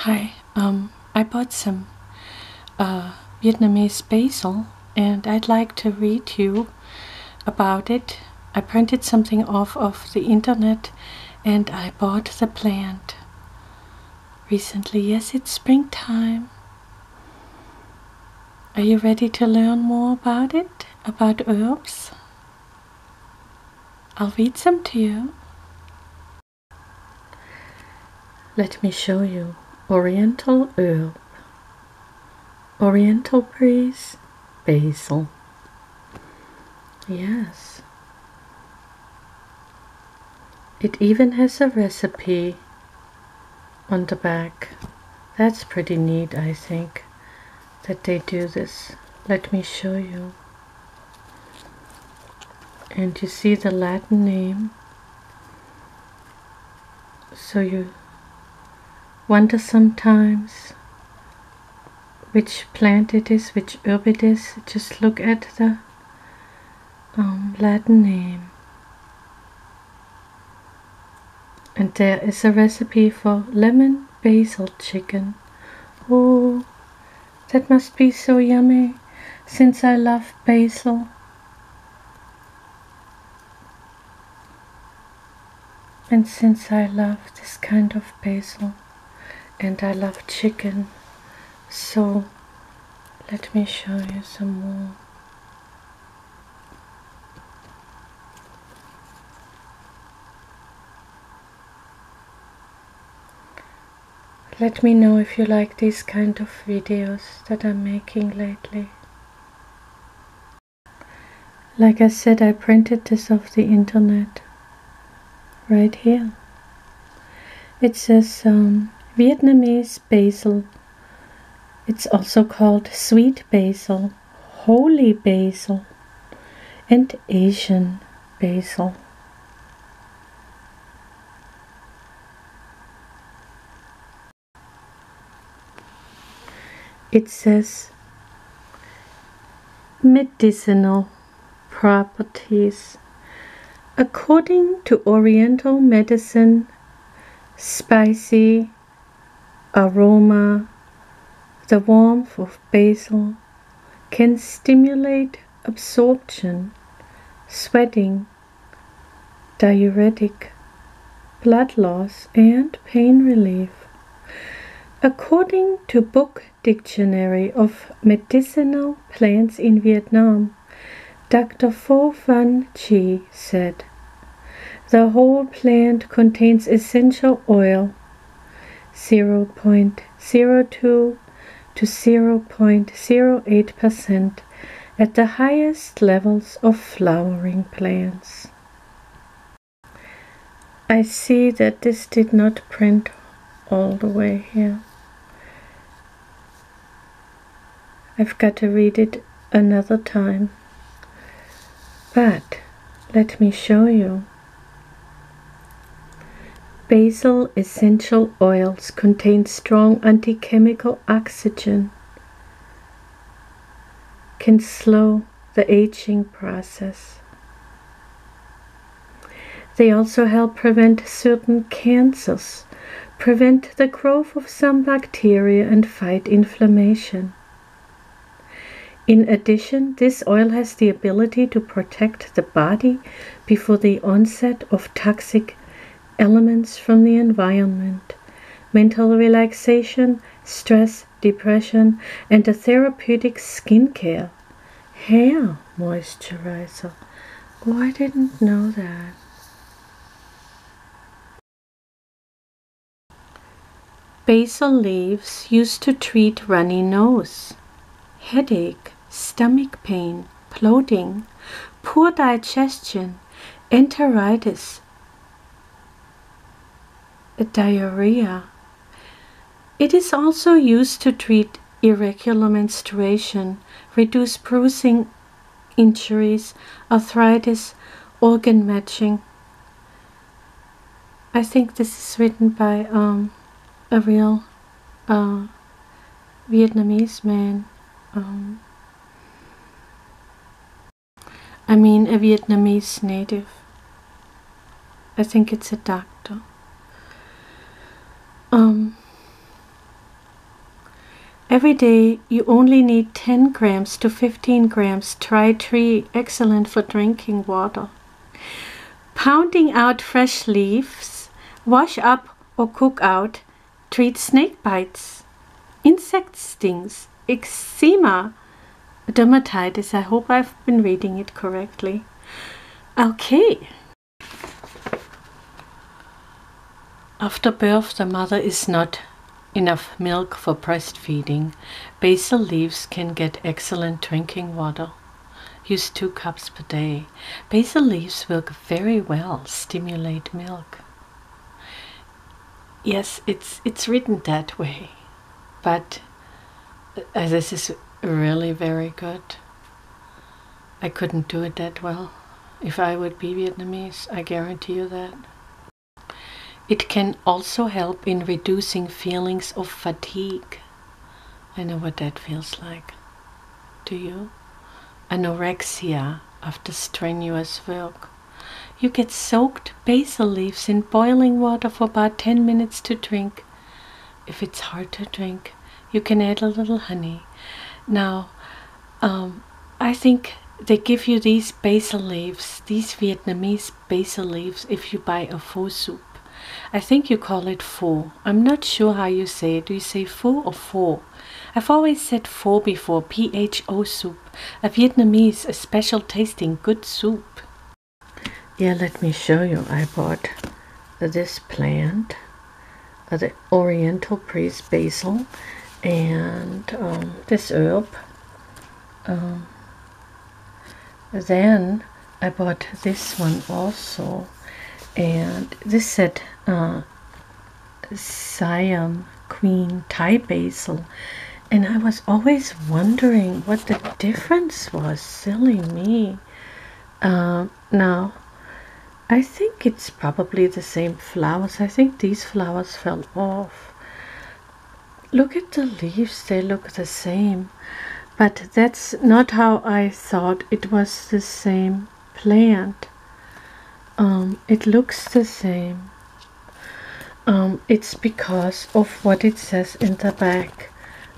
Hi, I bought some Vietnamese basil and I'd like to read you about it. I printed something off of the internet and I bought the plant recently. Yes, it's springtime. Are you ready to learn more about it? About herbs? I'll read some to you. Let me show you. Oriental herb. Oriental breeze, basil. Yes. It even has a recipe on the back. That's pretty neat, I think, that they do this. Let me show you. And you see the Latin name. So you wonder sometimes which plant it is, which herb it is. Just look at the Latin name. And there is a recipe for lemon basil chicken. Oh, that must be so yummy, since I love basil. And since I love this kind of basil, and I love chicken, so let me show you some more. Let me know if you like these kind of videos that I'm making lately. Like I said, I printed this off the internet. Right here. It says Vietnamese basil. It's also called sweet basil, holy basil, and Asian basil. It says medicinal properties. According to Oriental medicine, spicy aroma, the warmth of basil can stimulate absorption, sweating, diuretic, blood loss, and pain relief. According to Book Dictionary of Medicinal Plants in Vietnam, Dr. Pho Van Chi said, the whole plant contains essential oil 0.02 to 0.08% at the highest levels of flowering plants. I see that this did not print all the way here. I've got to read it another time. But let me show you. Basil essential oils contain strong anti-chemical oxygen, can slow the aging process. They also help prevent certain cancers, prevent the growth of some bacteria, and fight inflammation. In addition, this oil has the ability to protect the body before the onset of toxic elements from the environment, mental relaxation, stress, depression, and a therapeutic skincare, hair moisturizer. Oh, I didn't know that. Basil leaves used to treat runny nose, headache, stomach pain, bloating, poor digestion, enteritis, diarrhea. It is also used to treat irregular menstruation, reduce bruising injuries, arthritis, organ matching. I think this is written by a real Vietnamese man. I mean a Vietnamese native. I think it's a doctor. Every day you only need 10 grams to 15 grams dry tree, excellent for drinking water. Pounding out fresh leaves, wash up or cook out, treat snake bites, insect stings, eczema, dermatitis. I hope I've been reading it correctly. Okay. After birth, the mother is not enough milk for breastfeeding. Basil leaves can get excellent drinking water. Use 2 cups per day. Basil leaves work very well, stimulate milk. Yes, it's written that way, but this is really very good. I couldn't do it that well if I would be Vietnamese, I guarantee you that. It can also help in reducing feelings of fatigue. I know what that feels like. Do you? Anorexia after strenuous work. You get soaked basil leaves in boiling water for about 10 minutes to drink. If it's hard to drink, you can add a little honey. Now, I think they give you these basil leaves, these Vietnamese basil leaves, if you buy a pho soup. I think you call it pho. I'm not sure how you say it. Do you say pho or pho? I've always said pho before, P-H-O soup. A Vietnamese, a special tasting good soup. Yeah, let me show you. I bought this plant, the Oriental Priest Basil, and this herb. Then I bought this one also, and this said Siam Queen Thai Basil, and I was always wondering what the difference was. Silly me. Now I think it's probably the same flowers. I think these flowers fell off. Look at the leaves, they look the same. But that's not how I thought it was the same plant. It looks the same. It's because of what it says in the back.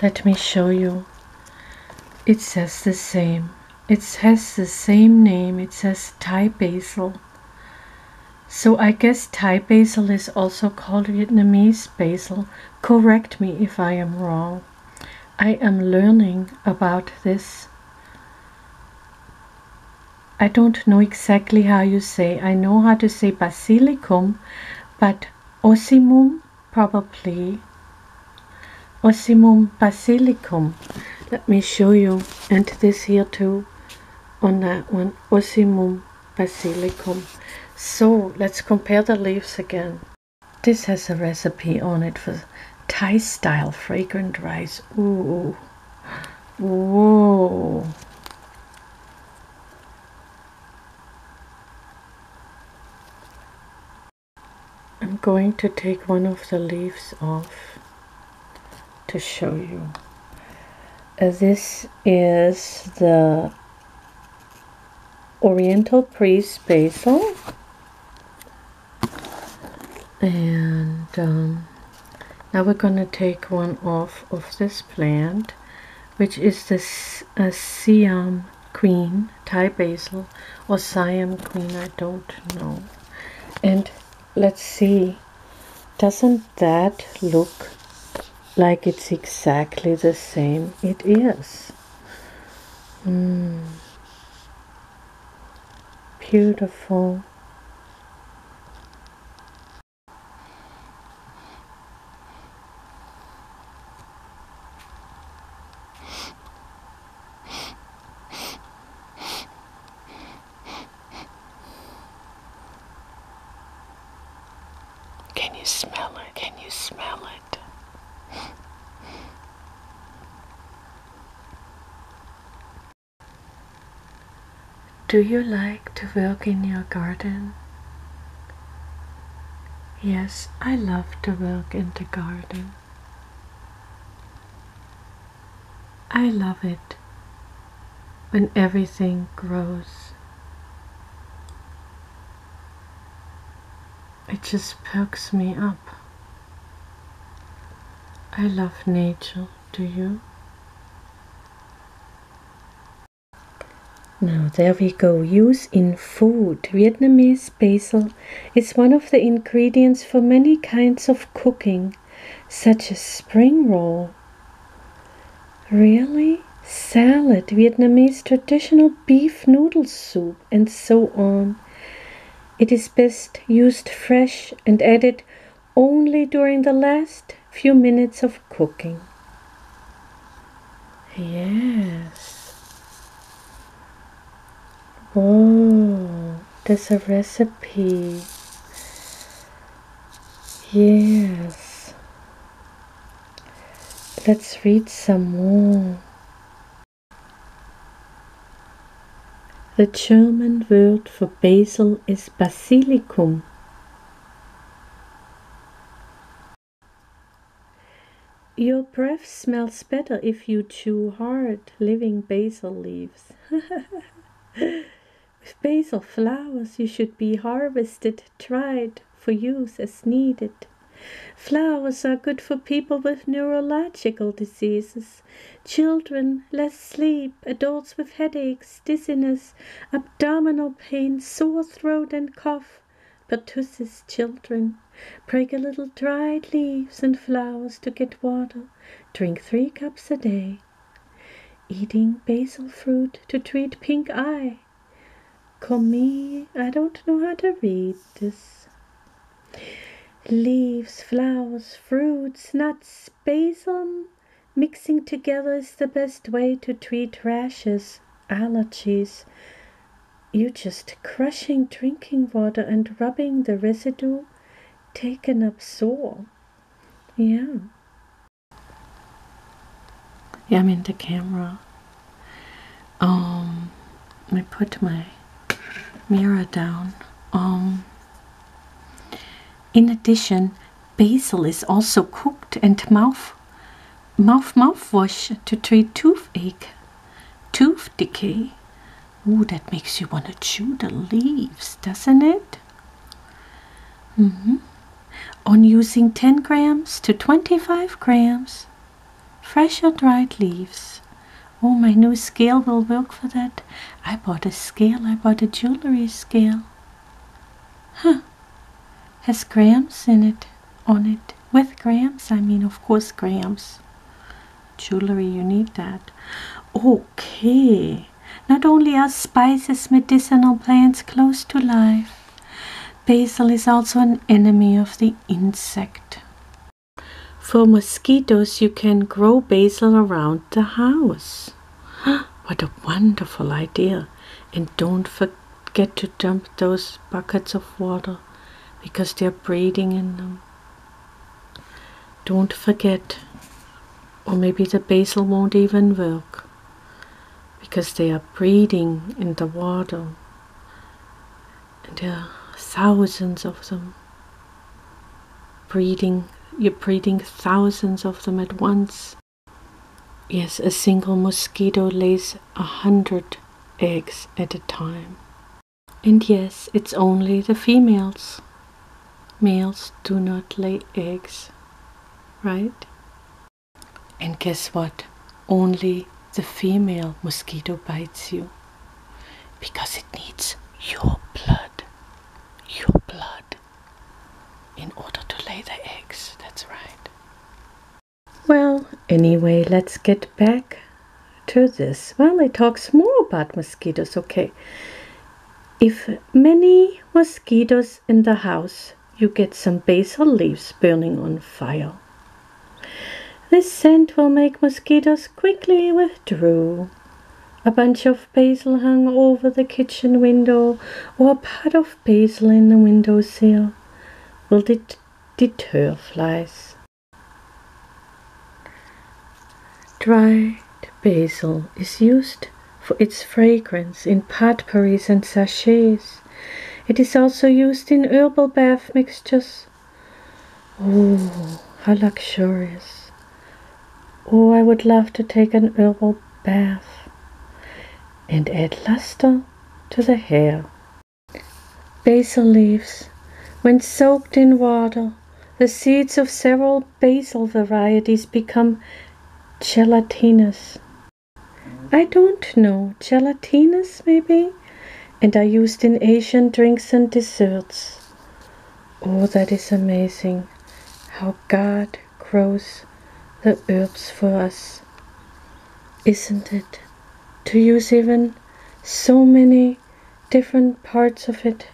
Let me show you. It says the same. It has the same name. It says Thai basil. So I guess Thai basil is also called Vietnamese basil. Correct me if I am wrong. I am learning about this. I don't know exactly how you say. I know how to say basilicum, but Ocimum probably. Ocimum basilicum. Let me show you. And this here too. On that one. Ocimum basilicum. So let's compare the leaves again. This has a recipe on it for Thai style fragrant rice. Ooh. Whoa. I'm going to take one of the leaves off to show you. This is the Oriental Priest Basil. And now we're going to take one off of this plant, which is this Siam Queen Thai Basil, or Siam Queen, I don't know. And let's see, doesn't that look like it's exactly the same? It is. Beautiful. Can you smell it? Can you smell it? Do you like to work in your garden? Yes, I love to work in the garden. I love it when everything grows. It just perks me up. I love nature, do you? Now there we go. Use in food. Vietnamese basil is one of the ingredients for many kinds of cooking, such as spring roll. Really? Salad, Vietnamese traditional beef noodle soup, and so on. It is best used fresh and added only during the last few minutes of cooking. Yes. Oh, there's a recipe. Yes. Let's read some more. The German word for basil is basilicum. Your breath smells better if you chew hard, living basil leaves. With basil flowers, you should be harvested, dried for use as needed. Flowers are good for people with neurological diseases, children, less sleep, adults with headaches, dizziness, abdominal pain, sore throat and cough, pertussis children. Break a little dried leaves and flowers to get water. Drink 3 cups a day. Eating basil fruit to treat pink eye. I don't know how to read this. Leaves, flowers, fruits, nuts, basil mixing together is the best way to treat rashes, allergies. You just crushing drinking water and rubbing the residue, take and absorb. Yeah. Yeah, I'm in the camera. I put my mirror down. In addition, basil is also cooked and mouthwash to treat toothache, tooth decay. Ooh, that makes you want to chew the leaves, doesn't it? On using 10 grams to 25 grams fresh or dried leaves. Oh, my new scale will work for that. I bought a scale. I bought a jewelry scale. Huh. Has grams on it. With grams, I mean, of course, grams. Jewelry, you need that. Okay. Not only are spices medicinal plants close to life, basil is also an enemy of the insect. For mosquitoes, you can grow basil around the house. What a wonderful idea. And don't forget to dump those buckets of water, because they're breeding in them. Don't forget. Or maybe the basil won't even work, because they are breeding in the water. And there are thousands of them. You're breeding thousands of them at once. Yes, a single mosquito lays 100 eggs at a time. And yes, it's only the females. Males do not lay eggs, right? And guess what? Only the female mosquito bites you, because it needs your blood, in order to lay the eggs. That's right. Well, anyway, let's get back to this. Well, it talks more about mosquitoes. Okay. If many mosquitoes in the house, you get some basil leaves burning on fire. This scent will make mosquitoes quickly withdraw. A bunch of basil hung over the kitchen window, or a pot of basil in the windowsill, will deter flies. Dried basil is used for its fragrance in potpourris and sachets. It is also used in herbal bath mixtures. Oh, how luxurious. Oh, I would love to take an herbal bath and add luster to the hair. Basil leaves. When soaked in water, the seeds of several basil varieties become gelatinous. I don't know, gelatinous maybe? And are used in Asian drinks and desserts. Oh, that is amazing, how God grows the herbs for us, isn't it? To use even so many different parts of it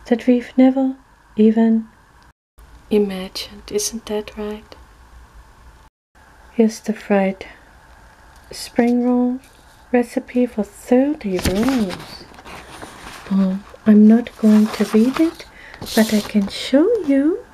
that we've never even imagined, isn't that right? Here's the fried spring roll recipe for 30 rolls. I'm not going to read it, but I can show you.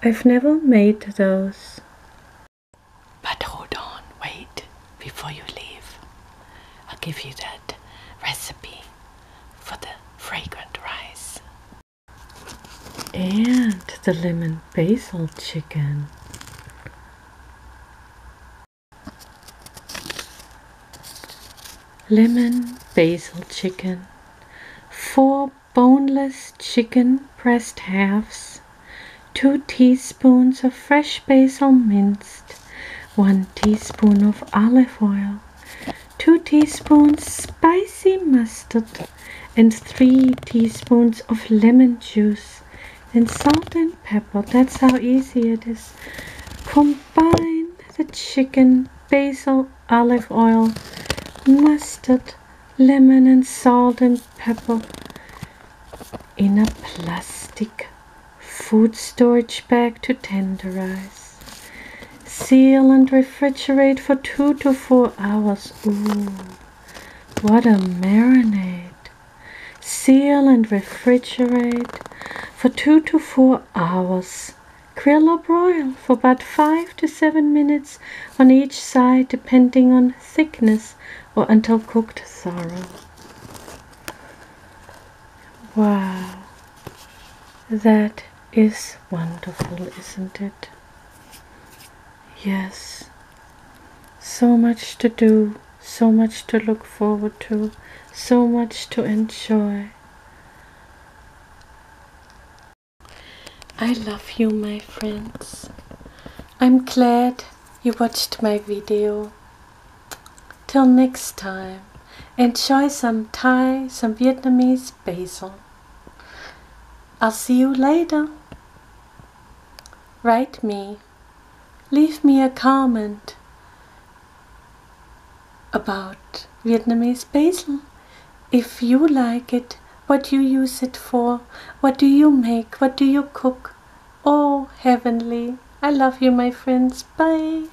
I've never made those. But hold on, wait, before you leave. I'll give you that recipe for the fragrant rice. And the lemon basil chicken. Lemon basil chicken. 4 boneless chicken breast halves. 2 teaspoons of fresh basil minced. 1 teaspoon of olive oil. 2 teaspoons spicy mustard. And 3 teaspoons of lemon juice. And salt and pepper. That's how easy it is. Combine the chicken, basil, olive oil, mustard, lemon and salt and pepper in a plastic food storage bag to tenderize. Seal and refrigerate for 2 to 4 hours. Ooh, what a marinade. Seal and refrigerate for 2 to 4 hours. Grill or broil for about 5 to 7 minutes on each side depending on thickness or until cooked thorough. Wow, that is wonderful, isn't it? Yes, so much to do, so much to look forward to, so much to enjoy. I love you, my friends. I'm glad you watched my video. Till next time, enjoy some Thai, some Vietnamese basil. I'll see you later. Write me. Leave me a comment about Vietnamese basil. If you like it, what you use it for, what do you make, what do you cook? Oh, heavenly. I love you, my friends. Bye.